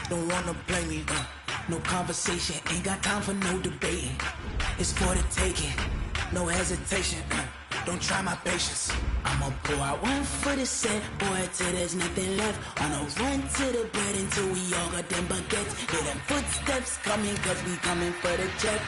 don't wanna blame me. No conversation, ain't got time for no debating. It's for the taking, no hesitation. Don't try my patience. I'ma pour out one for the set, boy, till there's nothing left. On a run to the bread until we all got them baguettes. Hear them footsteps coming, cause we coming for the check.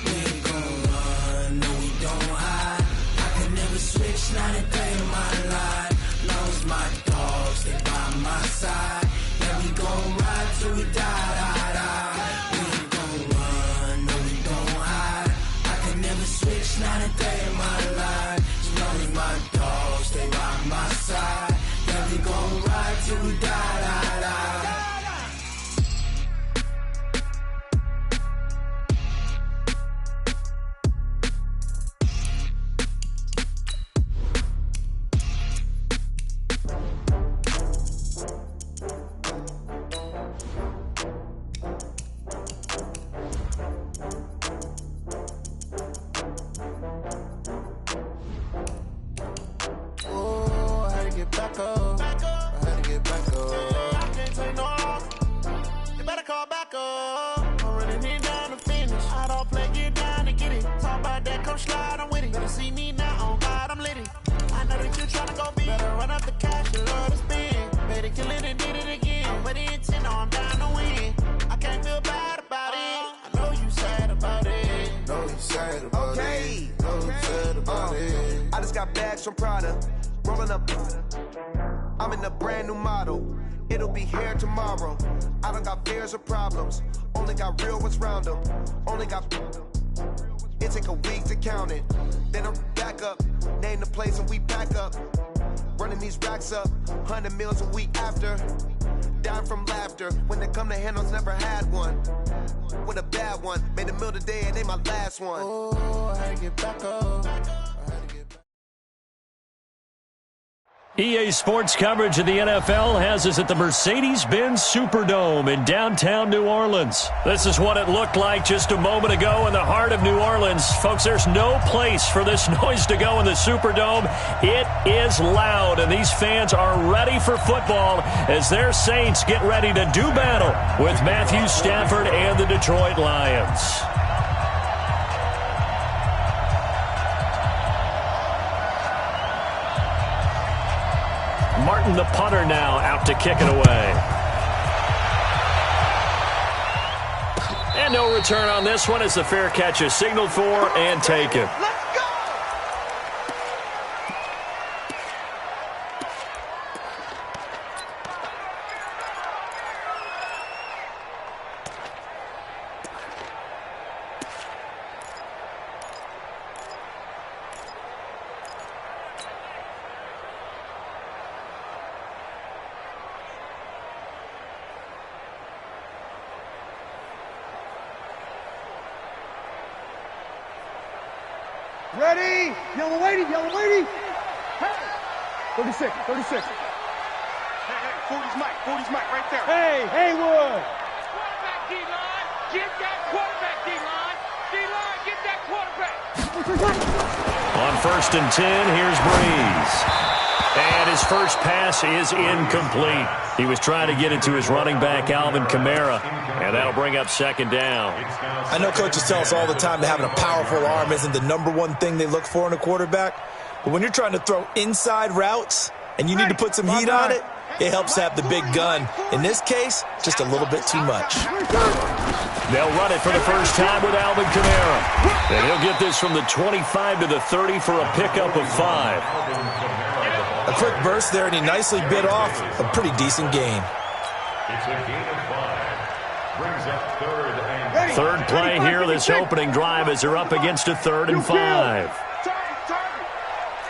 We ain't gon' run, no we don't hide. I can never switch, not a day in my life. Long as my dogs, they by my side. Yeah, we gon' ride till we die, die, die. We ain't gon' run, no we don't hide. I can never switch, not a day in my life. As long as my dogs, stay by my side. Yeah, we gon' ride till we die, die, die. I just got bags from Prada, rolling up. I'm in a brand new model. It'll be here tomorrow. I don't got fears or problems. Only got real ones round them. Only got. It take a week to count it. Then I'm back up. Name the place and we back up. Running these racks up. 100 meals a week after. Dying from laughter. When they come to handles, never had one. With a bad one. Made a meal today and they my last one. Oh, I had to get back up. EA Sports coverage of the NFL has us at the Mercedes-Benz Superdome in downtown New Orleans. This is what it looked like just a moment ago in the heart of New Orleans. Folks, there's no place for this noise to go in the Superdome. It is loud, and these fans are ready for football as their Saints get ready to do battle with Matthew Stafford and the Detroit Lions. Martin, the punter, now out to kick it away. And no return on this one as the fair catch is signaled for and taken. Ready? Yellow lady, yellow lady. Hey. 36, 36. Hey, 40's Mike right there. Hey, Haywood. Quarterback D-line, get that quarterback D-line. D-line, get that quarterback. On 1st and 10, here's Breeze. And his first pass is incomplete. He was trying to get it to his running back, Alvin Kamara, and that'll bring up 2nd down. I know coaches tell us all the time that having a powerful arm isn't the #1 thing they look for in a quarterback, but when you're trying to throw inside routes and you need to put some heat on it, it helps to have the big gun. In this case, just a little bit too much. They'll run it for the first time with Alvin Kamara. And he'll get this from the 25 to the 30 for a pickup of 5. A quick burst there, and he nicely bit off a pretty decent gain. It's a gain of 5. Brings up 3rd and 8. Third play here, this opening drive as they're up against a 3rd and 5.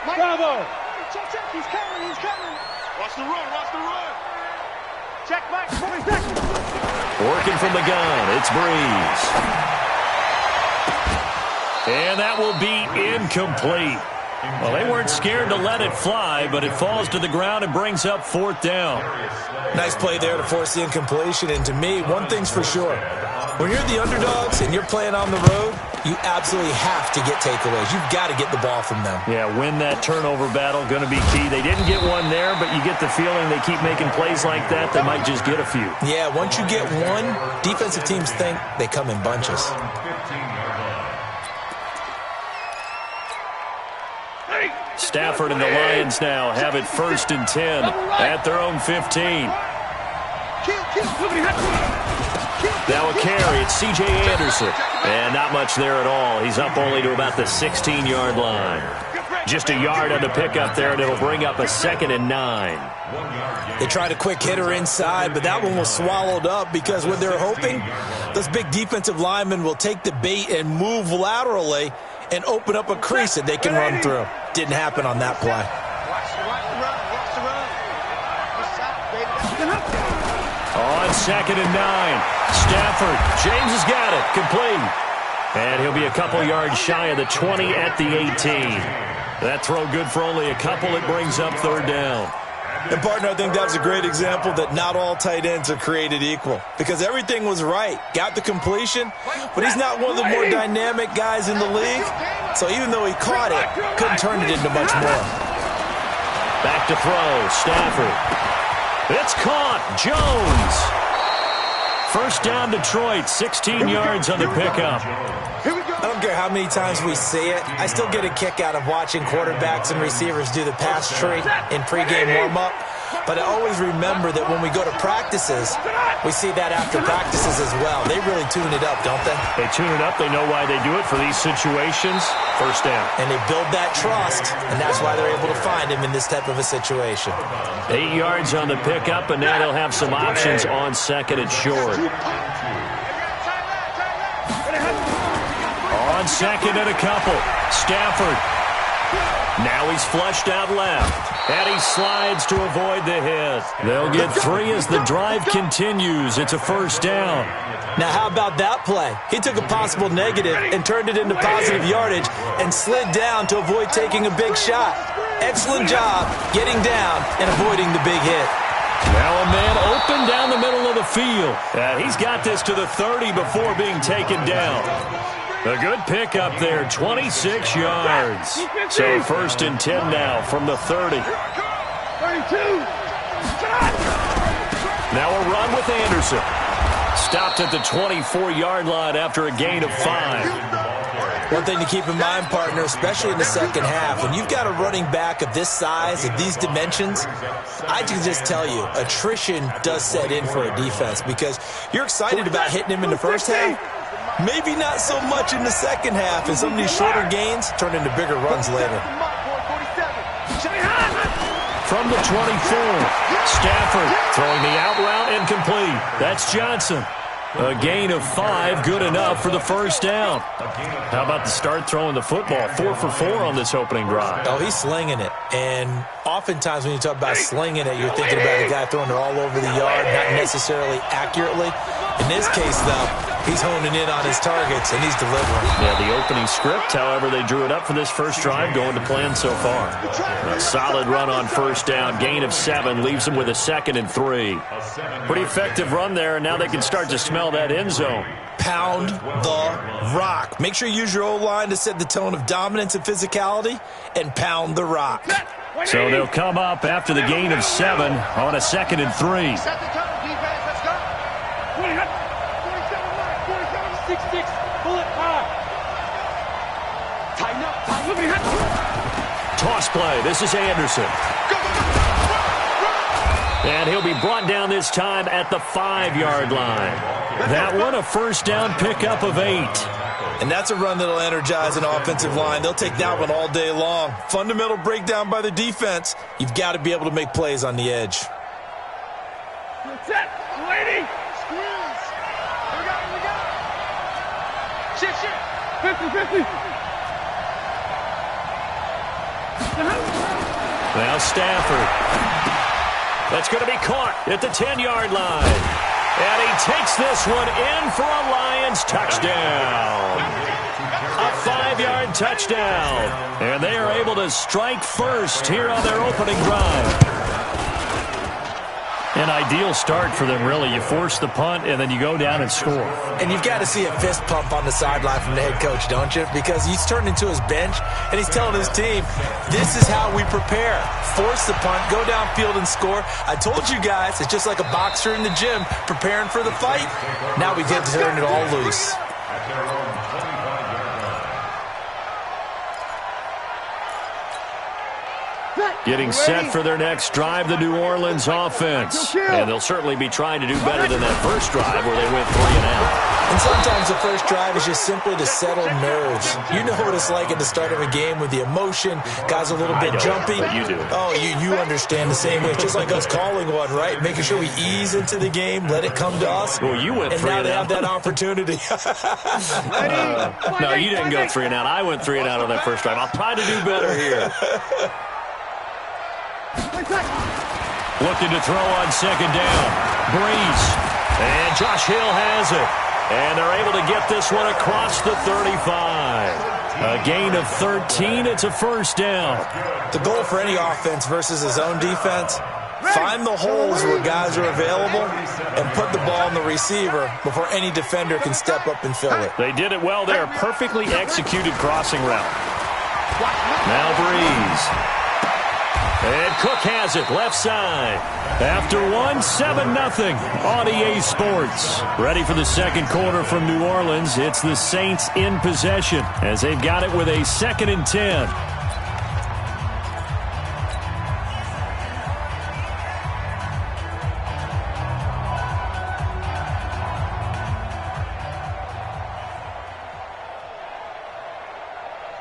Bravo. Check, he's coming. Watch the run. Check, Mike. Working from the gun, it's Breeze. And that will be incomplete. Well, they weren't scared to let it fly, but it falls to the ground and brings up 4th down. Nice play there to force the incompletion, and to me, one thing's for sure. When you're the underdogs and you're playing on the road, you absolutely have to get takeaways. You've got to get the ball from them. Yeah, win that turnover battle, going to be key. They didn't get one there, but you get the feeling they keep making plays like that, they might just get a few. Yeah, once you get one, defensive teams think they come in bunches. Stafford and the Lions now have it 1st and 10 at their own 15. Now a carry, it's C.J. Anderson. And not much there at all. He's up only to about the 16-yard line. Just a yard on the pickup there, and it'll bring up a 2nd and 9. They tried a quick hitter inside, but that one was swallowed up because what they're hoping, those big defensive linemen will take the bait and move laterally and open up a crease that they can run through. Didn't happen on that play. On 2nd and 9, Stafford. James has got it. Complete. And he'll be a couple yards shy of the 20 at the 18. That throw good for only a couple. It brings up 3rd down. And, partner, I think that's a great example that not all tight ends are created equal because everything was right. Got the completion, but he's not one of the more dynamic guys in the league. So even though he caught it, couldn't turn it into much more. Back to throw. Stafford. It's caught. Jones. 1st down, Detroit. 16 yards on the pickup. I don't care how many times we see it. I still get a kick out of watching quarterbacks and receivers do the pass tree in pregame warm-up. But I always remember that when we go to practices, we see that after practices as well. They really tune it up, don't they? They tune it up. They know why they do it for these situations. 1st down. And they build that trust, and that's why they're able to find him in this type of a situation. 8 yards on the pickup, and now they'll have some options on 2nd and short. On 2nd and a couple. Stafford. Now he's flushed out left. And he slides to avoid the hit. They'll get 3 as the drive continues. It's a 1st down. Now how about that play? He took a possible negative and turned it into positive yardage and slid down to avoid taking a big shot. Excellent job getting down and avoiding the big hit. Now a man open down the middle of the field. He's got this to the 30 before being taken down. A good pickup there, 26 yards. So 1st and 10 now from the 30. 32. Now a run with Anderson. Stopped at the 24-yard line after a gain of 5. One thing to keep in mind, partner, especially in the second half, when you've got a running back of this size, of these dimensions, I can just tell you, attrition does set in for a defense because you're excited about hitting him in the first half. Maybe not so much in the second half, and some of these shorter gains turn into bigger runs later. From the 24, Stafford throwing the out route incomplete. That's Johnson. A gain of 5, good enough for the 1st down. How about the start throwing the football? 4 for 4 on this opening drive. Oh, he's slinging it. And oftentimes when you talk about slinging it, you're thinking about a guy throwing it all over the yard, not necessarily accurately. In this case, though, he's honing in on his targets, and he's delivering. Yeah, the opening script, however, they drew it up for this first drive, going to plan so far. A solid run on 1st down, gain of 7, leaves them with a 2nd and 3. Pretty effective run there, and now they can start to smell that end zone. Pound the rock. Make sure you use your O-line to set the tone of dominance and physicality, and pound the rock. So they'll come up after the gain of 7 on a 2nd and 3. Set the tone, defense. Let's go. 47, 6-6. Pull it high. Tighten up. Toss play. This is Anderson. And he'll be brought down this time at the 5-yard line. That one a 1st down pickup of 8. And that's a run that'll energize an offensive line. They'll take that one all day long. Fundamental breakdown by the defense. You've got to be able to make plays on the edge. Set. Lady. Squeeze. Here we go. Shit. 50. Now Stafford. That's going to be caught at the 10-yard line. And he takes this one in for a Lions touchdown. A 5-yard touchdown. And they are able to strike first here on their opening drive. An ideal start for them, really. You force the punt, and then you go down and score. And you've got to see a fist pump on the sideline from the head coach, don't you? Because he's turned into his bench, and he's telling his team, this is how we prepare. Force the punt, go downfield and score. I told you guys, it's just like a boxer in the gym preparing for the fight. Now we get to turn it all loose. Getting set for their next drive, the New Orleans offense. And they'll certainly be trying to do better than that first drive where they went 3 and out. And sometimes the first drive is just simply to settle nerves. You know what it's like at the start of a game with the emotion. Guys are a little bit jumpy. But you do. Oh, you understand the same way. It's just like us calling one, right? Making sure we ease into the game, let it come to us. Well, you went 3 and out. And now they have that opportunity. No, you didn't go 3 and out. I went 3 and out on that first drive. I'll try to do better here. Looking to throw on second down. Breeze. And Josh Hill has it. And they're able to get this one across the 35. A gain of 13. It's a first down. The goal for any offense versus his own defense, find the holes where guys are available and put the ball in the receiver before any defender can step up and fill it. They did it well there. Perfectly executed crossing route. Now Breeze. And Cook has it, left side. After 7-0 on EA Sports. Ready for the second quarter from New Orleans. It's the Saints in possession as they've got it with a 2nd and 10.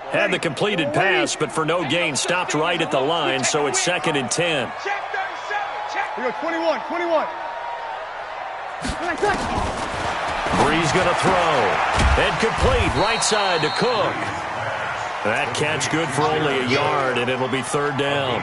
Had the completed pass, but for no gain, stopped right at the line, so it's 2nd and 10. We go 21. Breeze going to throw. And complete, right side to Cook. That catch good for only a yard, and it'll be 3rd down.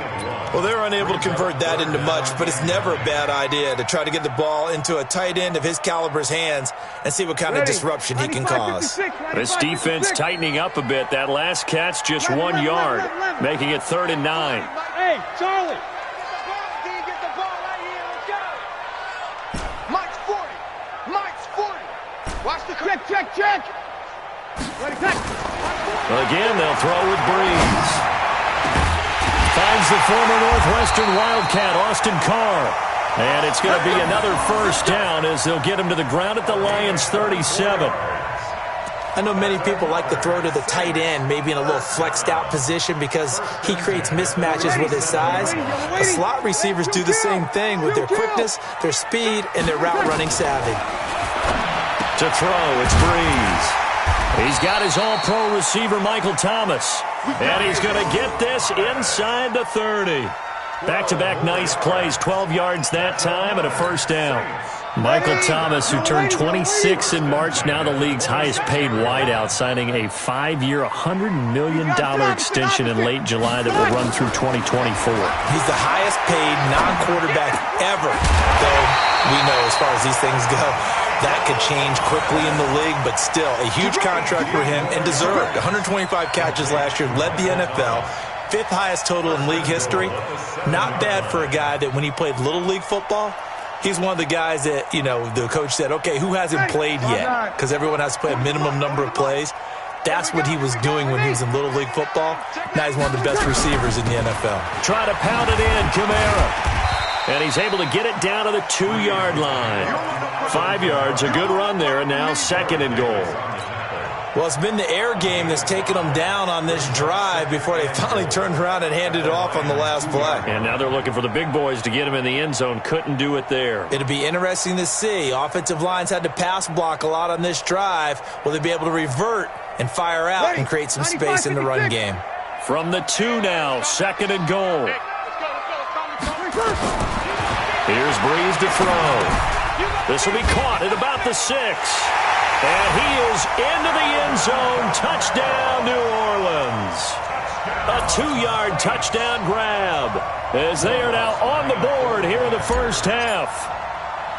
Well, they're unable to convert that into much, but it's never a bad idea to try to get the ball into a tight end of his caliber's hands and see what kind of disruption he can cause. This defense tightening up a bit. That last catch, just 1 yard, making it 3rd and 9. Hey, Charlie. Get the ball right here. Let's go. Mike's 40. Watch the Check. Ready, check. Again, they'll throw with Breeze. Finds the former Northwestern Wildcat, Austin Carr. And it's going to be another first down as they'll get him to the ground at the Lions' 37. I know many people like to throw to the tight end, maybe in a little flexed out position because he creates mismatches with his size. The slot receivers do the same thing with their quickness, their speed, and their route running savvy. To throw, it's Breeze. He's got his all-pro receiver, Michael Thomas. And he's going to get this inside the 30. Back-to-back nice plays, 12 yards that time and a first down. Michael Thomas, who turned 26 in March, now the league's highest-paid wideout, signing a 5-year, $100 million extension in late July that will run through 2024. He's the highest-paid non-quarterback ever, though we know as far as these things go, that could change quickly in the league, but still a huge contract for him and deserved. 125 catches last year, led the NFL, 5th highest total in league history. Not bad for a guy that when he played Little League football, he's one of the guys that, you know, the coach said, okay, who hasn't played yet? Because everyone has to play a minimum number of plays. That's what he was doing when he was in Little League football. Now he's one of the best receivers in the NFL. Try to pound it in, Kamara. And he's able to get it down to the 2-yard line. 5 yards, a good run there, and now 2nd and goal. Well, it's been the air game that's taken them down on this drive before they finally turned around and handed it off on the last play. And now they're looking for the big boys to get him in the end zone. Couldn't do it there. It'll be interesting to see. Offensive lines had to pass block a lot on this drive. Will they be able to revert and fire out and create some space in the run game? From the 2 now, 2nd and goal. Here's Breeze to throw. This will be caught at about the 6. And he is into the end zone. Touchdown, New Orleans. A 2-yard touchdown grab as they are now on the board here in the first half.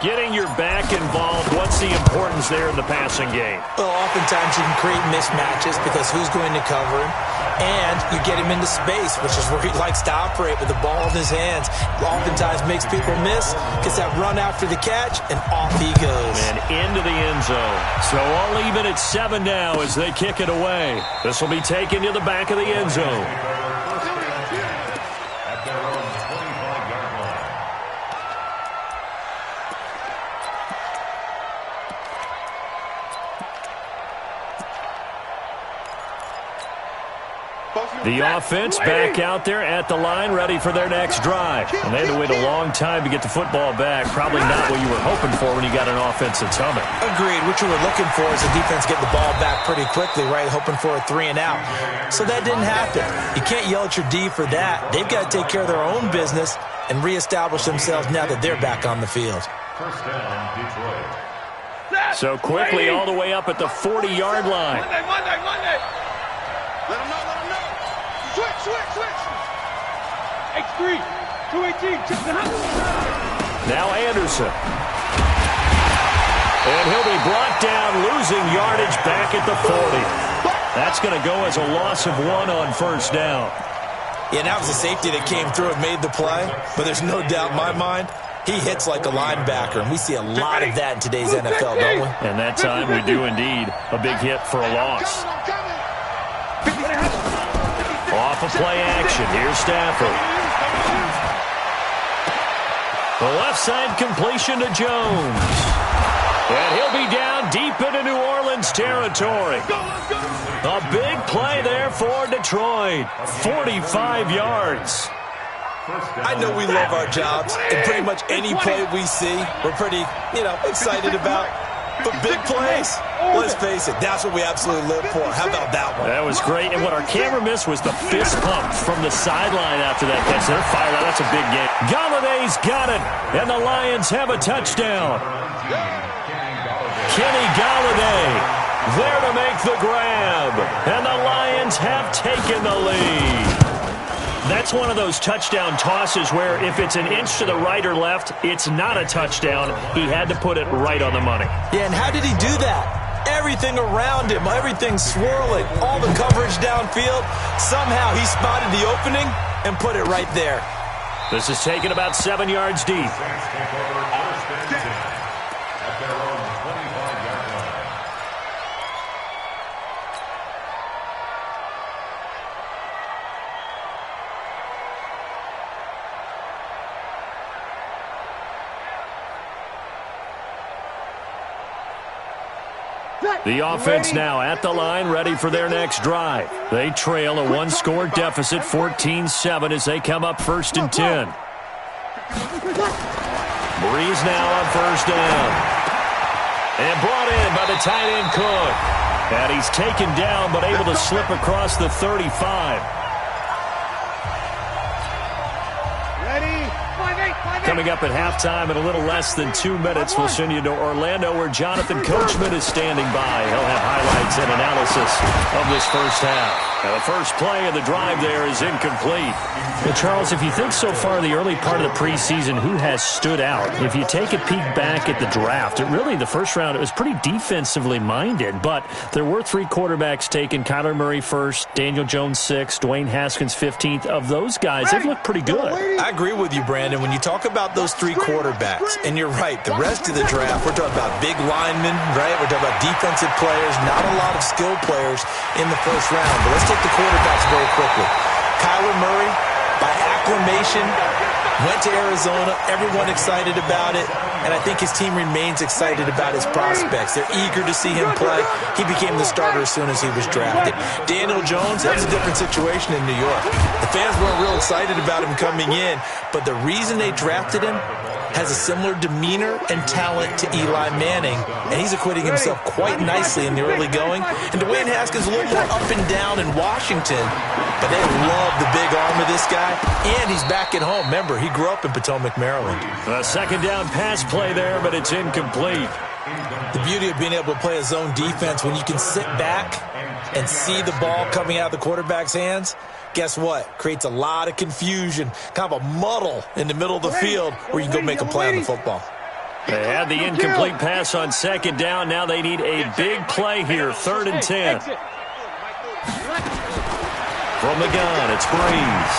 Getting your back involved, what's the importance there in the passing game? Well, oftentimes you can create mismatches because who's going to cover him? And you get him into space, which is where he likes to operate with the ball in his hands. Oftentimes makes people miss, gets that run after the catch, and off he goes. And into the end zone. So all even at 7 now as they kick it away. This will be taken to the back of the end zone. The offense back out there at the line, ready for their next drive. And they had to wait a long time to get the football back. Probably not what you were hoping for when you got an offense that's humming. Agreed. What you were looking for is the defense getting the ball back pretty quickly, right? Hoping for a 3 and out. So that didn't happen. You can't yell at your D for that. They've got to take care of their own business and reestablish themselves now that they're back on the field. First down, Detroit. So quickly all the way up at the 40-yard line. Monday. Let him know. Switch. X3, 218, check the house. Now Anderson. And he'll be brought down, losing yardage back at the 40. That's going to go as a loss of 1 on first down. Yeah, that was a safety that came through and made the play. But there's no doubt in my mind, he hits like a linebacker. And we see a lot of that in today's NFL, don't we? And that time we do indeed. A big hit for a loss. Off of play action. Here's Stafford. The left side completion to Jones. And he'll be down deep into New Orleans territory. A big play there for Detroit. 45 yards. I know we love our jobs, and pretty much any play we see, we're pretty, excited about. But big plays, let's face it, that's what we absolutely live for. How about that one? That was great, and what our camera missed was the fist pump from the sideline after that catch. They're fired out. That's a big game. Galladay's got it, and the Lions have a touchdown. Kenny Galladay there to make the grab, and the Lions have taken the lead. That's one of those touchdown tosses where if it's an inch to the right or left, it's not a touchdown. He had to put it right on the money. Yeah, and how did he do that? Everything around him, everything swirling, all the coverage downfield. Somehow he spotted the opening and put it right there. This is taken about 7 yards deep. The offense now at the line, ready for their next drive. They trail a 1-score deficit, 14-7, as they come up 1st and 10. Breeze now on first down. And brought in by the tight end Cook. And he's taken down, but able to slip across the 35. Coming up at halftime in a little less than 2 minutes, we'll send you to Orlando where Jonathan Coachman is standing by. He'll have highlights and analysis of this first half. Now the first play of the drive there is incomplete. Well, Charles, if you think so far the early part of the preseason, who has stood out? If you take a peek back at the draft, the first round, it was pretty defensively minded, but there were 3 quarterbacks taken. Kyler Murray first, Daniel Jones 6th, Dwayne Haskins 15th. Of those guys, they've looked pretty good. I agree with you, Brandon. When you talk about those 3 quarterbacks, and you're right, the rest of the draft, we're talking about big linemen, right? We're talking about defensive players, not a lot of skilled players in the first round. But let's take the quarterbacks very quickly. Kyler Murray, by acclamation, went to Arizona. Everyone excited about it. And I think his team remains excited about his prospects. They're eager to see him play. He became the starter as soon as he was drafted. Daniel Jones, that was a different situation in New York. The fans weren't real excited about him coming in. But the reason they drafted him has a similar demeanor and talent to Eli Manning, and he's acquitting himself quite nicely in the early going. And Dwayne Haskins a little more up and down in Washington, but they love the big arm of this guy, and he's back at home. Remember, he grew up in Potomac, Maryland. A second down pass play there, but it's incomplete. The beauty of being able to play a zone defense when you can sit back and see the ball coming out of the quarterback's hands, guess what? Creates a lot of confusion, kind of a muddle in the middle of the field where you can go make a play on the football. They had the incomplete pass on second down. Now they need a big play here, 3rd and 10. From the gun, it's Breeze.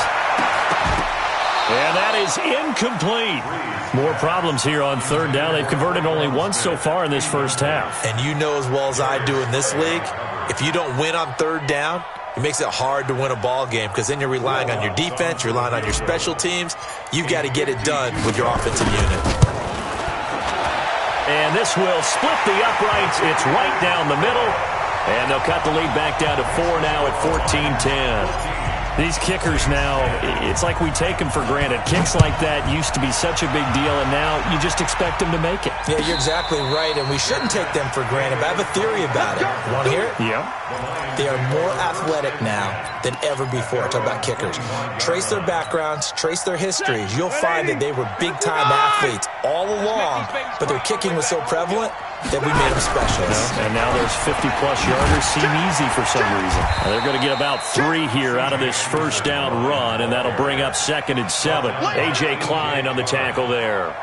And that is incomplete. More problems here on 3rd down. They've converted only once so far in this first half. And you know as well as I do in this league, if you don't win on 3rd down, it makes it hard to win a ball game because then you're relying on your defense, you're relying on your special teams. You've got to get it done with your offensive unit. And this will split the uprights. It's right down the middle. And they'll cut the lead back down to 4 now at 14-10. These kickers now, it's like we take them for granted. Kicks like that used to be such a big deal, and now you just expect them to make it. Yeah, you're exactly right, and we shouldn't take them for granted. But I have a theory about it. You want to hear it? Yeah. They are more athletic now than ever before. Talk about kickers. Trace their backgrounds, trace their histories. You'll find that they were big-time athletes all along, but their kicking was so prevalent that we made them specialists. And now those 50-plus yarders seem easy for some reason. They're going to get about 3 here out of this first down run, and that'll bring up 2nd and 7. A.J. Klein on the tackle there.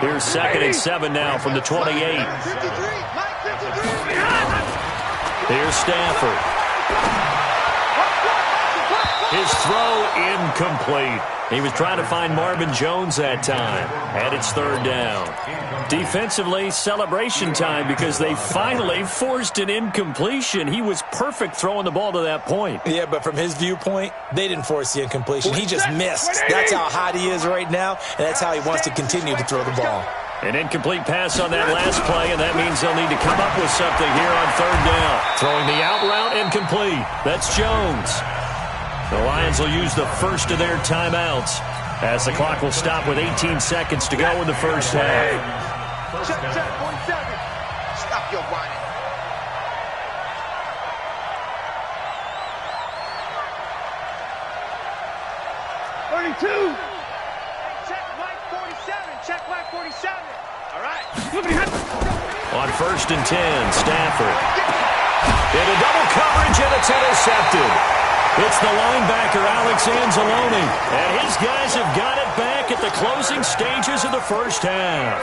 Here's 2nd and 7 now from the 28. Here's Stafford. His throw incomplete. He was trying to find Marvin Jones that time. And it's 3rd down. Defensively, celebration time because they finally forced an incompletion. He was perfect throwing the ball to that point. Yeah, but from his viewpoint, they didn't force the incompletion. He just missed. That's how hot he is right now, and that's how he wants to continue to throw the ball. An incomplete pass on that last play, and that means they'll need to come up with something here on 3rd down. Throwing the out route, incomplete. That's Jones. The Lions will use the first of their timeouts as the clock will stop with 18 seconds to go in the first half. Check, 47. Stop your whining. Check Mike 47. Check Mike 47. All right. On 1st and 10, Stafford. Into double coverage, and it's intercepted. It's the linebacker, Alex Anzalone. And his guys have got it back at the closing stages of the first half.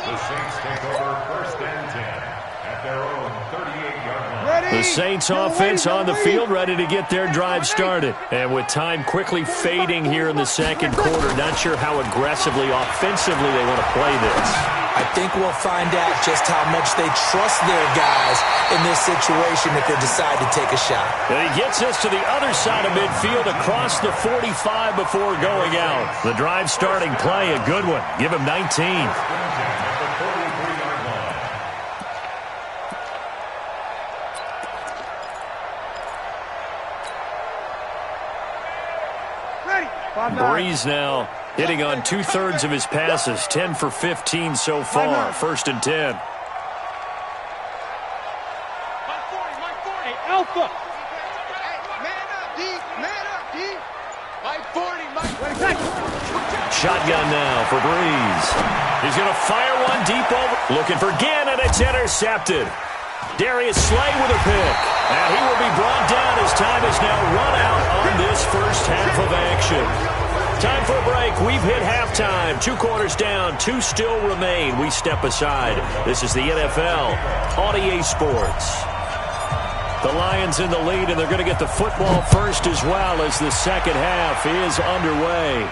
The Saints take over 1st and 10 at their own 38-yard line. The Saints offense on the field, ready to get their drive started. And with time quickly fading here in the second quarter, not sure how aggressively, offensively they want to play this. I think we'll find out just how much they trust their guys in this situation if they decide to take a shot. And he gets us to the other side of midfield across the 45 before going out. The drive starting play, a good one. Give him 19. Breeze now hitting on 2/3 of his passes, 10 for 15 so far. 1st and 10. Hey, Alpha. Man up, D. Man up, D. Mike 40, Mike. Shotgun now for Breeze. He's going to fire one deep over. Looking for Ginn, and it's intercepted. Darius Slay with a pick. And he will be brought down as time is now run out on this first half of action. Time for a break. We've hit halftime. 2 quarters down. 2 still remain. We step aside. This is the NFL on EA Sports. The Lions in the lead, and they're going to get the football first as well as the second half is underway.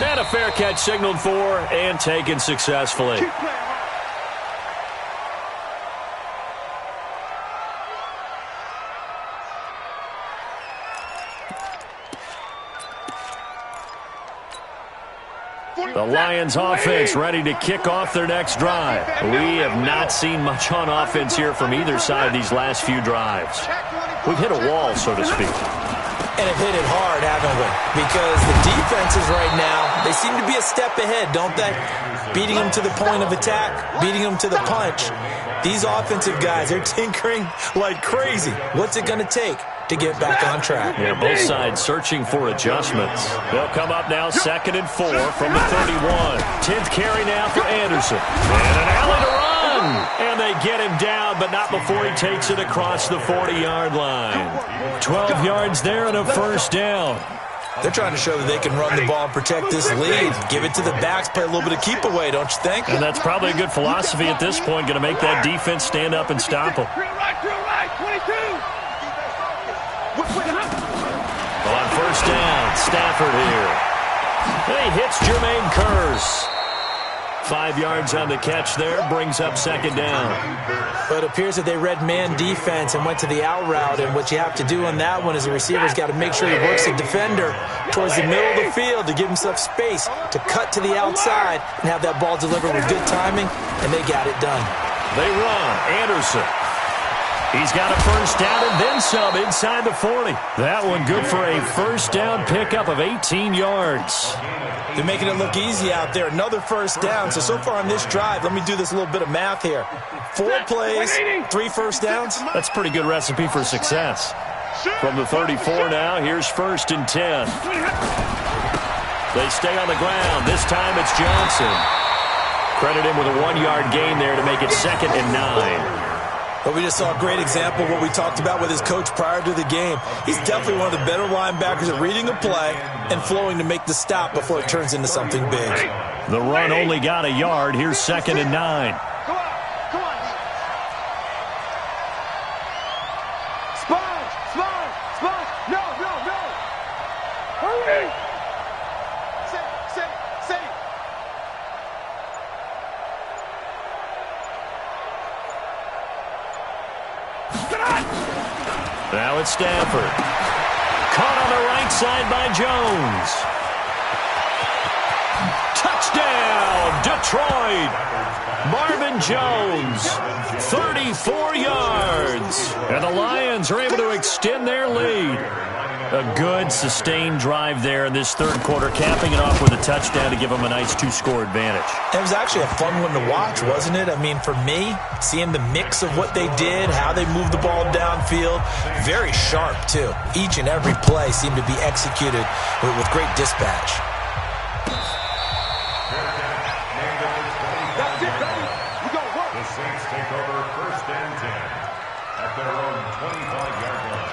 And a fair catch signaled for and taken successfully. The Lions offense ready to kick off their next drive. We have not seen much on offense here from either side these last few drives. We've hit a wall, so to speak. And have hit it hard, haven't we? Because the defenses right now, they seem to be a step ahead, don't they? Beating them to the point of attack, beating them to the punch. These offensive guys, they're tinkering like crazy. What's it going to take to get back on track? Yeah, both sides searching for adjustments. They'll come up now 2nd and 4 from the 31. 10th carry now for Anderson. And an alley to run. And they get him down, but not before he takes it across the 40-yard line. 12 yards there and a first down. They're trying to show that they can run the ball and protect this lead. Give it to the backs, play a little bit of keep away, don't you think? And that's probably a good philosophy at this point, going to make that defense stand up and stop them. Drill right, 22. On first down, Stafford here. He hits Jermaine Kearse. 5 yards on the catch there, brings up second down. But it appears that they read man defense and went to the out route, and what you have to do on that one is the receiver's got to make sure he works the defender towards the middle of the field to give himself space to cut to the outside and have that ball delivered with good timing, and they got it done. They run. Anderson. He's got a first down and then some inside the 40. That one good for a first down pickup of 18 yards. They're making it look easy out there. Another first down. So far on this drive, let me do this little bit of math here. 4 plays, 3 first downs. That's a pretty good recipe for success. From the 34 now, here's first and 10. They stay on the ground. This time it's Johnson. Credit him with a 1-yard gain there to make it second and 9. But we just saw a great example of what we talked about with his coach prior to the game. He's definitely one of the better linebackers at reading a play and flowing to make the stop before it turns into something big. The run only got a yard. Here's second and 9. Come on. Sponge. No. Hurry. Say. Now it's Stafford. Caught on the right side by Jones. Touchdown, Detroit. Marvin Jones, 34 yards. And the Lions are able to extend their lead. A good, sustained drive there in this third quarter, capping it off with a touchdown to give them a nice 2-score advantage. It was actually a fun one to watch, wasn't it? I mean, for me, seeing the mix of what they did, how they moved the ball downfield, very sharp, too. Each and every play seemed to be executed with great dispatch. That's it, baby. We go work. The Saints take over first and 10 at their own 25-yard line.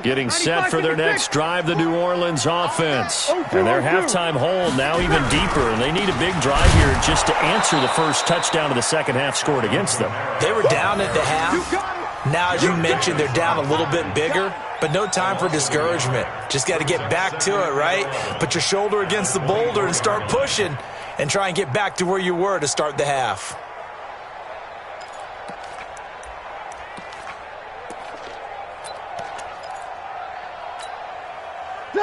Getting set for their next drive, the New Orleans offense. And their halftime hold now even deeper, and they need a big drive here just to answer the first touchdown of the second half scored against them. They were down at the half. Now, as you mentioned, they're down a little bit bigger, but no time for discouragement. Just got to get back to it, right? Put your shoulder against the boulder and start pushing and try and get back to where you were to start the half.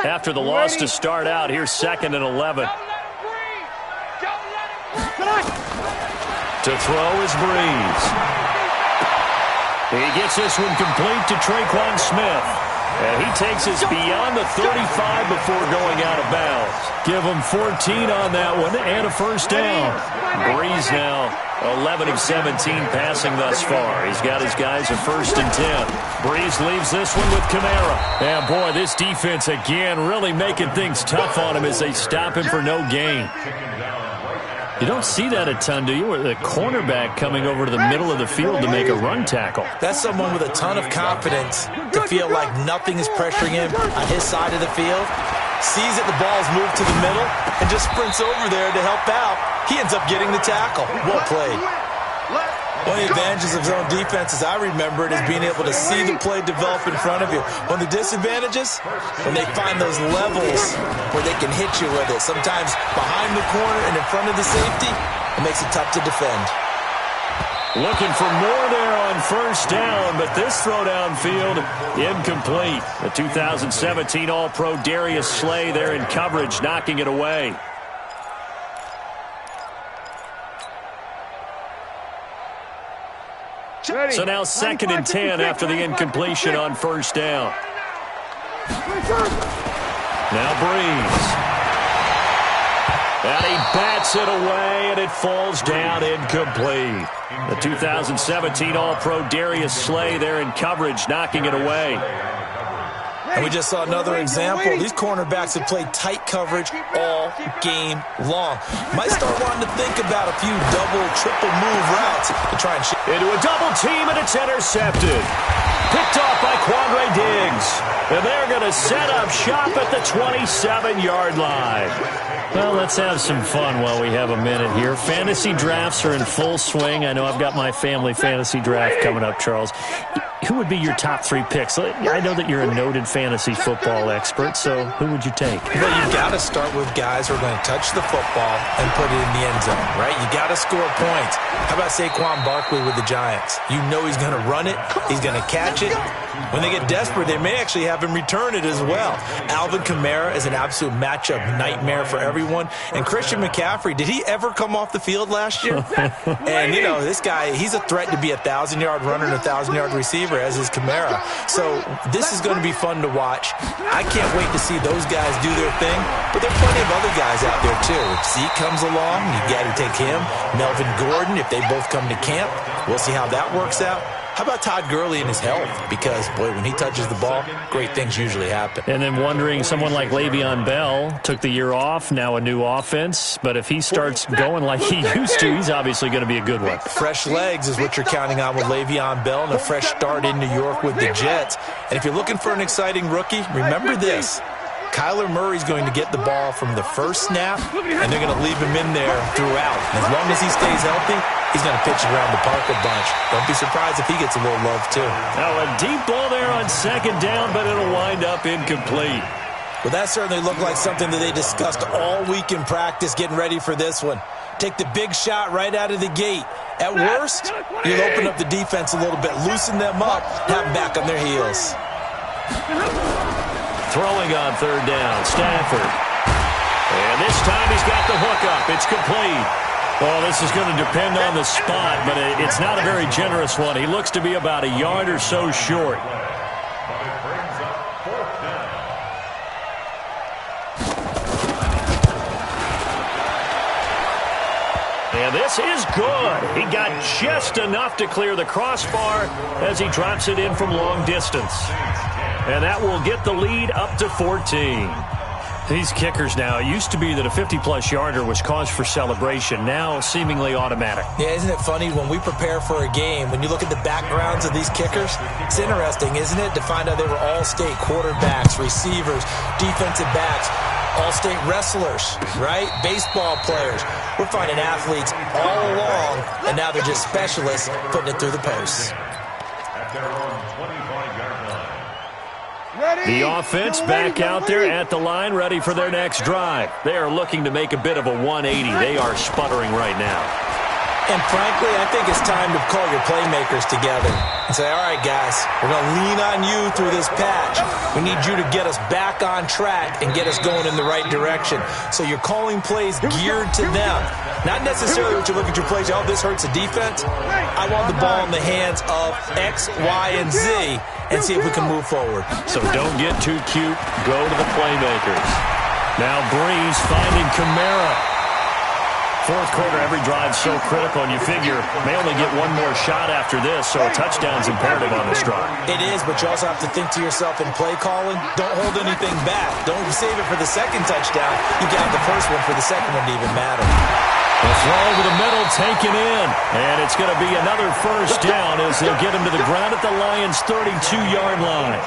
After the loss to start out, here's second and 11. To throw is Breeze. He gets this one complete to Traquan Smith. And he takes us beyond the 35 before going out of bounds. Give him 14 on that one and a first down. Breeze now 11 of 17 passing thus far. He's got his guys a first and 10. Breeze leaves this one with Kamara. And boy, this defense again really making things tough on him as they stop him for no gain. You don't see that a ton, do you? With a cornerback coming over to the middle of the field to make a run tackle. That's someone with a ton of confidence to feel like nothing is pressuring him on his side of the field. Sees that the ball's moved to the middle and just sprints over there to help out. He ends up getting the tackle. Well played. One of the advantages of zone defense, as I remember it, is being able to see the play develop in front of you. One of the disadvantages, when they find those levels where they can hit you with it, sometimes behind the corner and in front of the safety, it makes it tough to defend. Looking for more there on first down, but this throw downfield incomplete. The 2017 All-Pro Darius Slay there in coverage, knocking it away. So now second and 10 after the incompletion on first down. Now Breeze. And he bats it away, and it falls down incomplete. The 2017 All-Pro Darius Slay there in coverage, knocking it away. And we just saw another example. These cornerbacks have played tight coverage all game long. Might start wanting to think about a few double, triple move routes to try and into a double team, and it's intercepted. Picked off by Quandre Diggs. And they're going to set up shop at the 27-yard line. Well, let's have some fun while we have a minute here. Fantasy drafts are in full swing. I know I've got my family fantasy draft coming up, Charles. Who would be your top 3 picks? I know that you're a noted fantasy football expert, so who would you take? Well, you've got to start with guys who are going to touch the football and put it in the end zone, right? You got to score points. How about Saquon Barkley with the Giants? You know he's going to run it. He's going to catch it. When they get desperate, they may actually have him return it as well. Alvin Kamara is an absolute matchup nightmare for everyone. And Christian McCaffrey, did he ever come off the field last year? And, you know, this guy, he's a threat to be a 1,000-yard runner and a 1,000-yard receiver, as is Kamara. So this is going to be fun to watch. I can't wait to see those guys do their thing. But there are plenty of other guys out there, too. If Zeke comes along, you got to take him. Melvin Gordon, if they both come to camp, we'll see how that works out. How about Todd Gurley and his health? Because, boy, when he touches the ball, great things usually happen. And then wondering, someone like Le'Veon Bell took the year off, now a new offense. But if he starts going like he used to, he's obviously going to be a good one. Fresh legs is what you're counting on with Le'Veon Bell and a fresh start in New York with the Jets. And if you're looking for an exciting rookie, remember this. Kyler Murray's going to get the ball from the first snap, and they're going to leave him in there throughout. And as long as he stays healthy, he's going to pitch it around the park a bunch. Don't be surprised if he gets a little love, too. Now, a deep ball there on second down, but it'll wind up incomplete. Well, that certainly looked like something that they discussed all week in practice, getting ready for this one. Take the big shot right out of the gate. At worst, you'll open up the defense a little bit, loosen them up, have them back on their heels. Throwing on third down, Stafford. And this time he's got the hook up. It's complete. Well, this is going to depend on the spot, but it's not a very generous one. He looks to be about a yard or so short. And this is good. He got just enough to clear the crossbar as he drops it in from long distance. And that will get the lead up to 14. These kickers now, it used to be that a 50-plus yarder was cause for celebration. Now seemingly automatic. Yeah, isn't it funny when we prepare for a game, when you look at the backgrounds of these kickers, it's interesting, isn't it, to find out they were all-state quarterbacks, receivers, defensive backs, all-state wrestlers, right? Baseball players. We're finding athletes all along, and now they're just specialists putting it through the posts. At their own 25-yard line. The offense back out there at the line, ready for their next drive. They are looking to make a bit of a 180. They are sputtering right now. And frankly, I think it's time to call your playmakers together and say, all right, guys, we're going to lean on you through this patch. We need you to get us back on track and get us going in the right direction. So you're calling plays geared to them. Not necessarily what you look at your plays, oh, this hurts the defense. I want the ball in the hands of X, Y, and Z and see if we can move forward. So don't get too cute. Go to the playmakers. Now Breeze finding Kamara. Fourth quarter, every drive so critical, and you figure may only get one more shot after this, so a touchdown's imperative on this drive. It is, but you also have to think to yourself in play calling, don't hold anything back. Don't save it for the second touchdown. You got the first one for the second one to even matter. The throw over the middle taken in, and it's going to be another first down as they'll get him to the ground at the Lions' 32-yard line.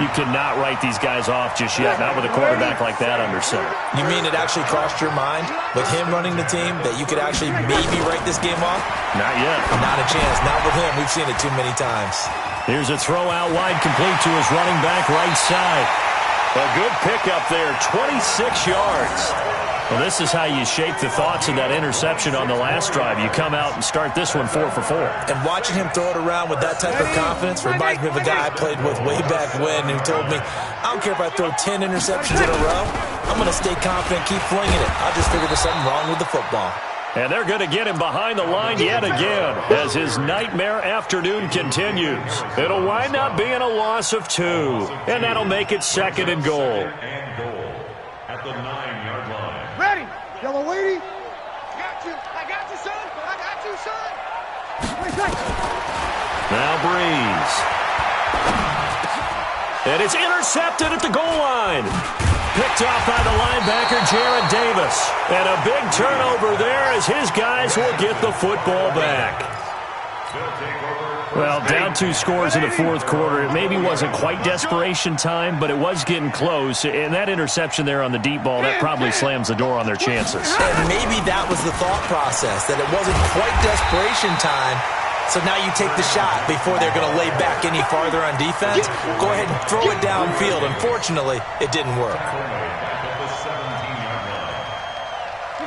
You cannot write these guys off just yet, not with a quarterback like that under center. You mean it actually crossed your mind with him running the team that you could actually maybe write this game off? Not yet. Not a chance. Not with him. We've seen it too many times. Here's a throw out wide complete to his running back right side. A good pickup there, 26 yards. Well, this is how you shape the thoughts of that interception on the last drive. You come out and start this one 4 for 4. And watching him throw it around with that type of confidence reminds me of a guy I played with way back when who told me, I don't care if I throw 10 interceptions in a row. I'm going to stay confident, keep flinging it. I just figured there's something wrong with the football. And they're going to get him behind the line yet again as his nightmare afternoon continues. It'll wind up being a loss of 2, and that'll make it 2nd and goal. At the 9-yard line. Ready, yellow lady. I got you, son. I got you, son. Now Breeze. And it's intercepted at the goal line. Picked off by the linebacker, Jared Davis. And a big turnover there as his guys will get the football back. Well, down 2 scores in the fourth quarter. It maybe wasn't quite desperation time, but it was getting close. And that interception there on the deep ball, that probably slams the door on their chances. And maybe that was the thought process, that it wasn't quite desperation time. So now you take the shot before they're going to lay back any farther on defense. Go ahead and throw it downfield. Unfortunately, it didn't work.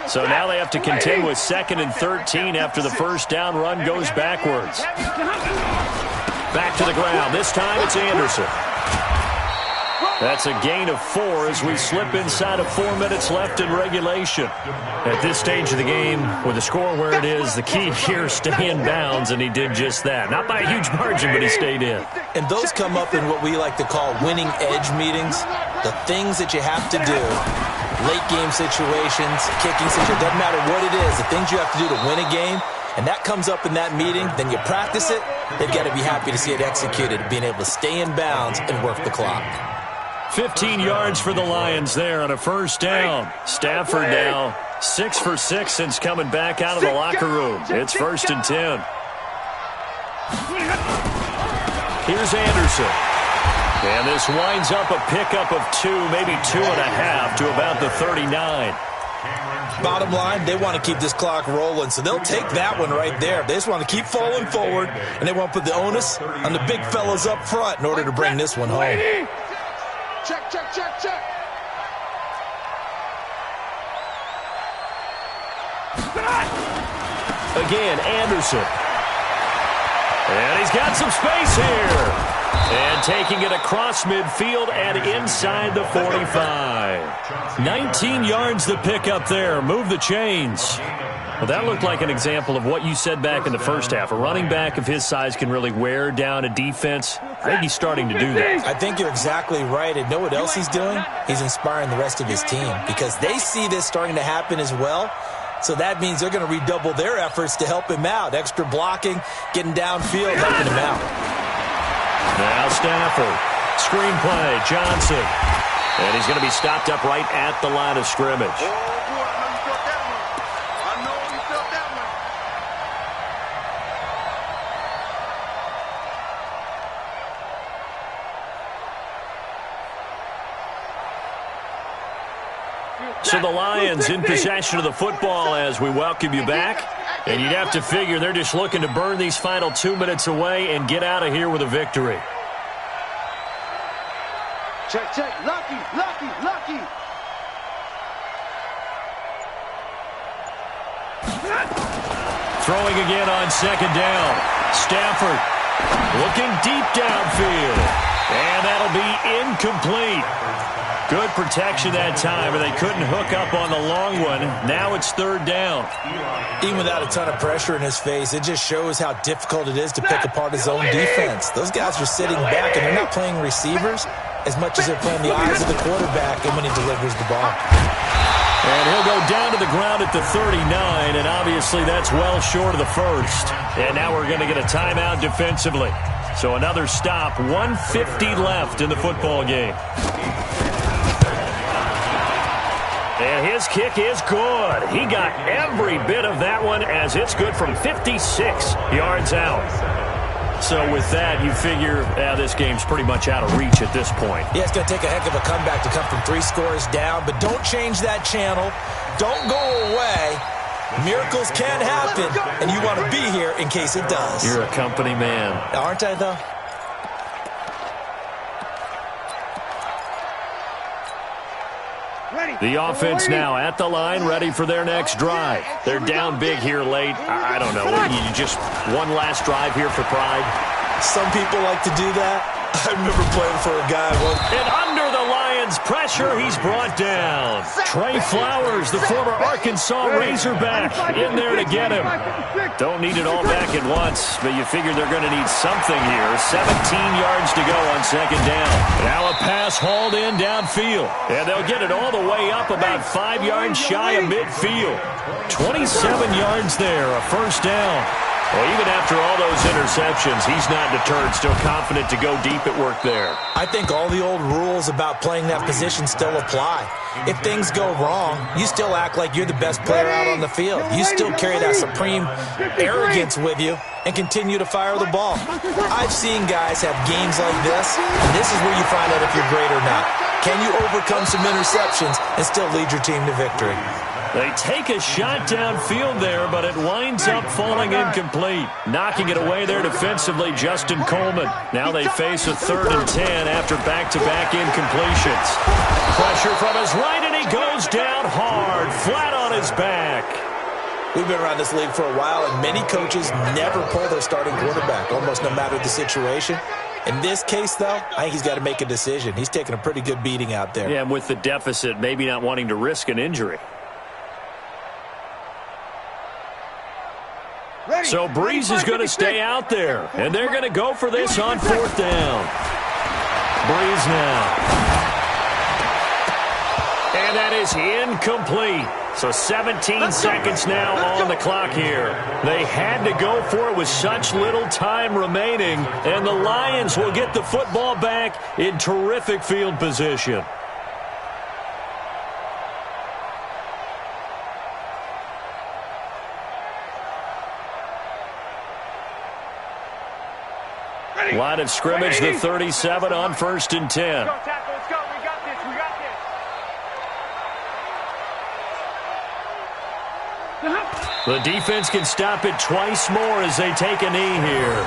So now they have to contend with 2nd and 13 after the first down run goes backwards. Back to the ground. This time it's Anderson. That's a gain of 4 as we slip inside of 4 minutes left in regulation. At this stage of the game, with the score where it is, the key here is stay in bounds, and he did just that. Not by a huge margin, but he stayed in. And those come up in what we like to call winning edge meetings. The things that you have to do, late game situations, kicking situations, doesn't matter what it is, the things you have to do to win a game, and that comes up in that meeting, then you practice it, they've got to be happy to see it executed, being able to stay in bounds and work the clock. 15 yards for the Lions there on a first down. Stafford now 6 for 6 since coming back out of the locker room. It's 1st and 10. Here's Anderson. And this winds up a pickup of 2, maybe 2.5 to about the 39. Bottom line, they want to keep this clock rolling, so they'll take that one right there. They just want to keep falling forward, and they want to put the onus on the big fellas up front in order to bring this one home. Check, check, check, check. Again, Anderson. And he's got some space here. And taking it across midfield and inside the 45. 19 yards to pick up there. Move the chains. Well, that looked like an example of what you said back in the first half. A running back of his size can really wear down a defense. I think he's starting to do that. I think you're exactly right. And know what else he's doing? He's inspiring the rest of his team because they see this starting to happen as well. So that means they're going to redouble their efforts to help him out. Extra blocking, getting downfield, helping him out. Now Stafford. Screen play, Johnson. And he's going to be stopped up right at the line of scrimmage. So the Lions in possession of the football as we welcome you back. And you'd have to figure they're just looking to burn these final 2 minutes away and get out of here with a victory. Check, check. Lucky, lucky, lucky. Throwing again on 2nd down. Stafford looking deep downfield. And that'll be incomplete. Good protection that time, but they couldn't hook up on the long one. Now it's 3rd down. Even without a ton of pressure in his face, it just shows how difficult it is to pick apart his own defense. Those guys are sitting back, and they're not playing receivers as much as they're playing the eyes of the quarterback and when he delivers the ball. And he'll go down to the ground at the 39, and obviously that's well short of the first. And now we're going to get a timeout defensively. So another stop, 1:50 left in the football game. And his kick is good. He got every bit of that one as it's good from 56 yards out. So with that, you figure this game's pretty much out of reach at this point. Yeah, it's going to take a heck of a comeback to come from 3 scores down, but don't change that channel. Don't go away. Miracles can happen, and you want to be here in case it does. You're a company man. Aren't I, though? The offense now at the line, ready for their next drive. They're down big here late. I don't know. You just one last drive here for pride? Some people like to do that. I remember playing for a guy once. And under the Lions' pressure, he's brought down. Trey Flowers, the former Arkansas Razorback, in there to get him. Don't need it all back at once, but you figure they're going to need something here. 17 yards to go on 2nd down. Now a pass hauled in downfield. And they'll get it all the way up about 5 yards shy of midfield. 27 yards there, a first down. Well, even after all those interceptions, he's not deterred, still confident to go deep at work there. I think all the old rules about playing that position still apply. If things go wrong, you still act like you're the best player out on the field. You still carry that supreme arrogance with you and continue to fire the ball. I've seen guys have games like this, and this is where you find out if you're great or not. Can you overcome some interceptions and still lead your team to victory? They take a shot downfield there, but it winds up falling incomplete. Knocking it away there defensively, Justin Coleman. Now they face a 3rd and 10 after back-to-back incompletions. Pressure from his right, and he goes down hard, flat on his back. We've been around this league for a while, and many coaches never pull their starting quarterback, almost no matter the situation. In this case, though, I think he's got to make a decision. He's taking a pretty good beating out there. Yeah, and with the deficit, maybe not wanting to risk an injury. So Breeze is going to stay out there, and they're going to go for this on 4th down. Breeze now. And that is incomplete. So 17 seconds now on the clock here. They had to go for it with such little time remaining, and the Lions will get the football back in terrific field position. Line of scrimmage, the 37 on 1st and 10. Let's go. We got this. The defense can stop it twice more as they take a knee here.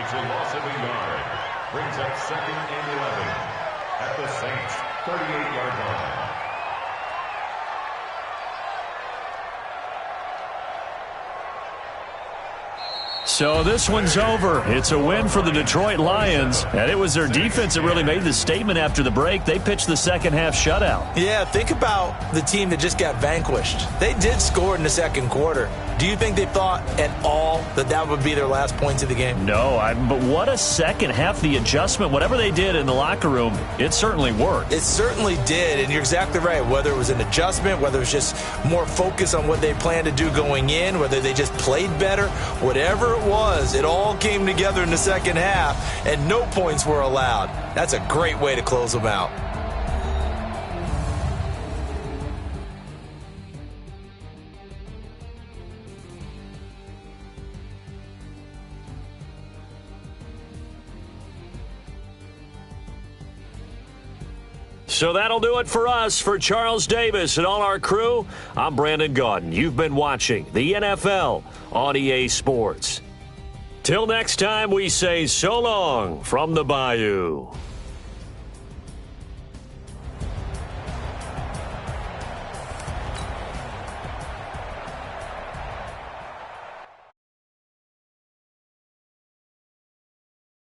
It's a loss of a yard. Brings up 2nd and 11 at the Saints' 38-yard line. So this one's over. It's a win for the Detroit Lions, and it was their defense that really made the statement after the break. They pitched the second-half shutout. Yeah, think about the team that just got vanquished. They did score in the 2nd quarter. Do you think they thought at all that that would be their last points of the game? No, but what a second half. The adjustment, whatever they did in the locker room, it certainly worked. It certainly did, and you're exactly right. Whether it was an adjustment, whether it was just more focus on what they planned to do going in, whether they just played better, whatever it was, it all came together in the second half, and no points were allowed. That's a great way to close them out. So that'll do it for us. For Charles Davis and all our crew, I'm Brandon Gaudin. You've been watching the NFL on EA Sports. Till next time, we say so long from the Bayou.